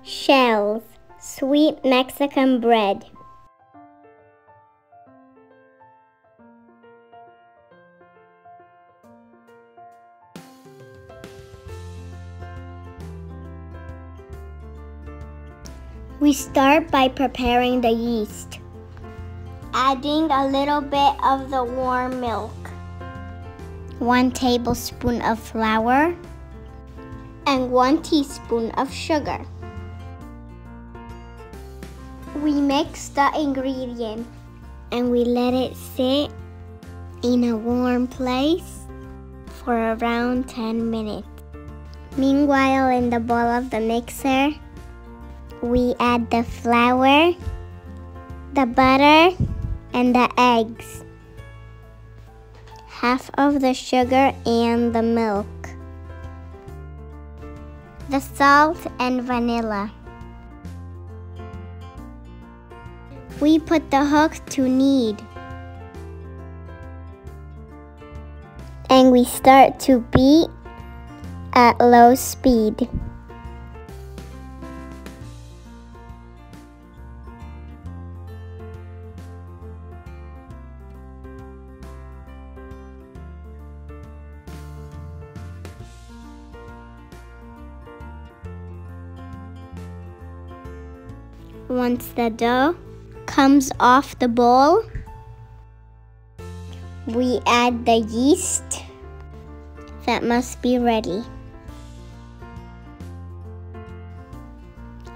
Shells, sweet Mexican bread. We start by preparing the yeast, adding a little bit of the warm milk, 1 tablespoon of flour, and 1 teaspoon of sugar. We mix the ingredients and we let it sit in a warm place for around 10 minutes. Meanwhile, in the bowl of the mixer, we add the flour, the butter, and the eggs, half of the sugar and the milk, the salt and vanilla. We put the hook to knead, and we start to beat at low speed. Once the dough comes off the bowl, we add the yeast that must be ready.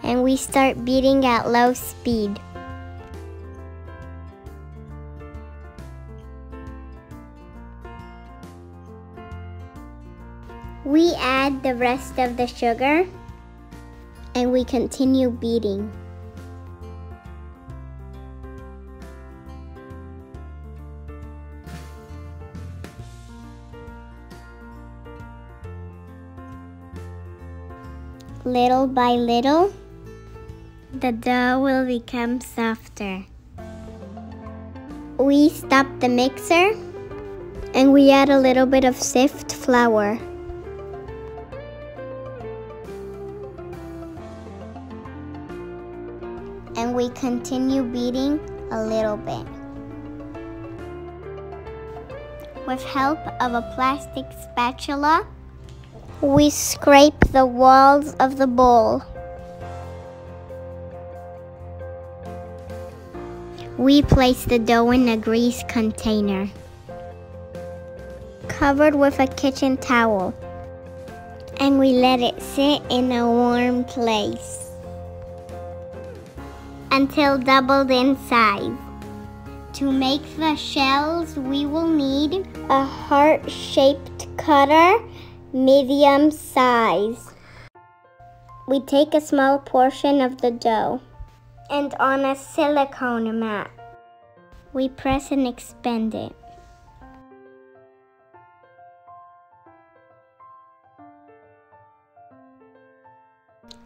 And we start beating at low speed. We add the rest of the sugar and we continue beating. Little by little, the dough will become softer. We stop the mixer and we add a little bit of sift flour. And we continue beating a little bit. With help of a plastic spatula, we scrape the walls of the bowl. We place the dough in a grease container, covered with a kitchen towel, and we let it sit in a warm place until doubled in size. To make the shells, we will need a heart-shaped cutter, medium size. We take a small portion of the dough and on a silicone mat, we press and expand it.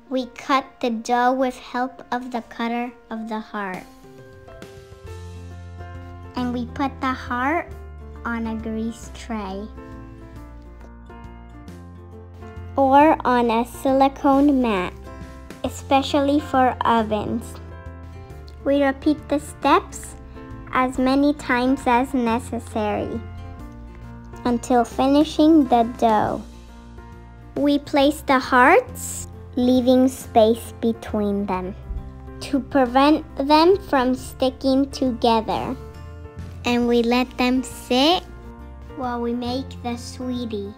We cut the dough with help of the cutter of the heart. And we put the heart on a grease tray or on a silicone mat, especially for ovens. We repeat the steps as many times as necessary until finishing the dough. We place the hearts, leaving space between them to prevent them from sticking together. And we let them sit while we make the sweetie.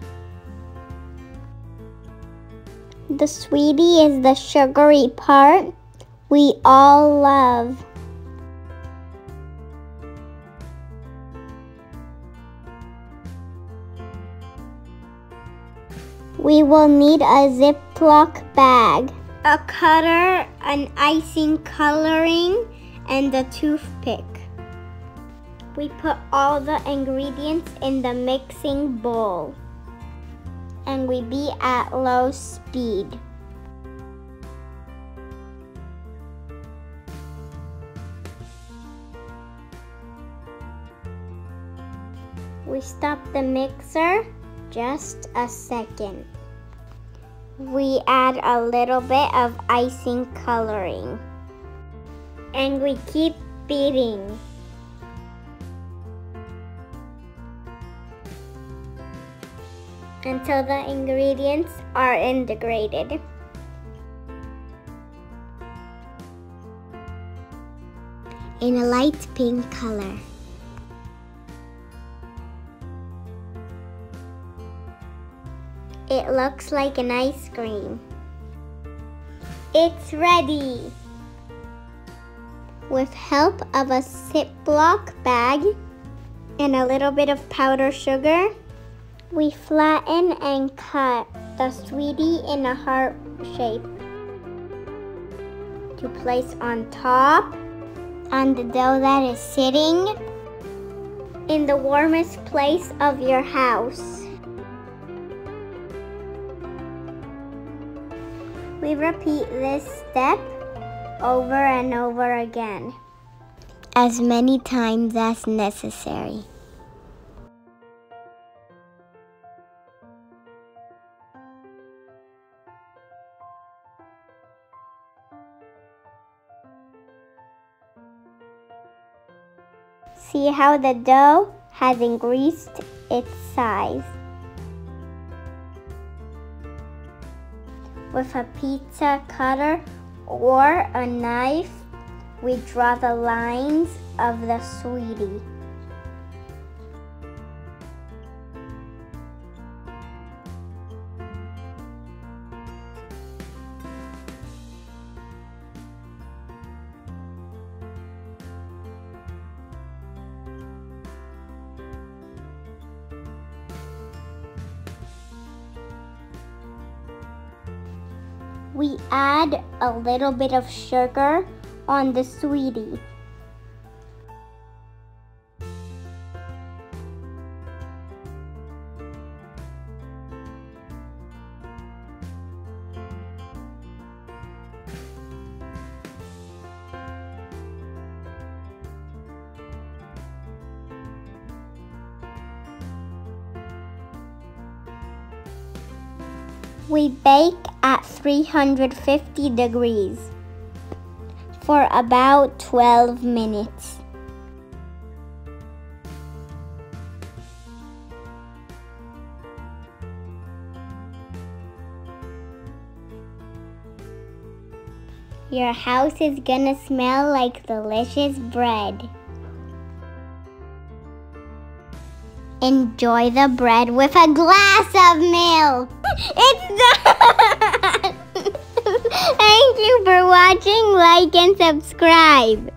The sweetie is the sugary part we all love. We will need a Ziploc bag, a cutter, an icing coloring, and a toothpick. We put all the ingredients in the mixing bowl and we beat at low speed. We stop the mixer just a second. We add a little bit of icing coloring. And we keep beating. Until the ingredients are integrated. In a light pink color. It looks like an ice cream. It's ready! With help of a Ziploc bag and a little bit of powdered sugar, we flatten and cut the sweetie in a heart shape to place on top on the dough that is sitting in the warmest place of your house. We repeat this step over and over again, as many times as necessary. See how the dough has increased its size. With a pizza cutter or a knife, we draw the lines of the sweetie. We add a little bit of sugar on the sweetie. We bake at 350 degrees for about 12 minutes. Your house is gonna smell like delicious bread. Enjoy the bread with a glass of milk. It's done! Thank you for watching, like and subscribe.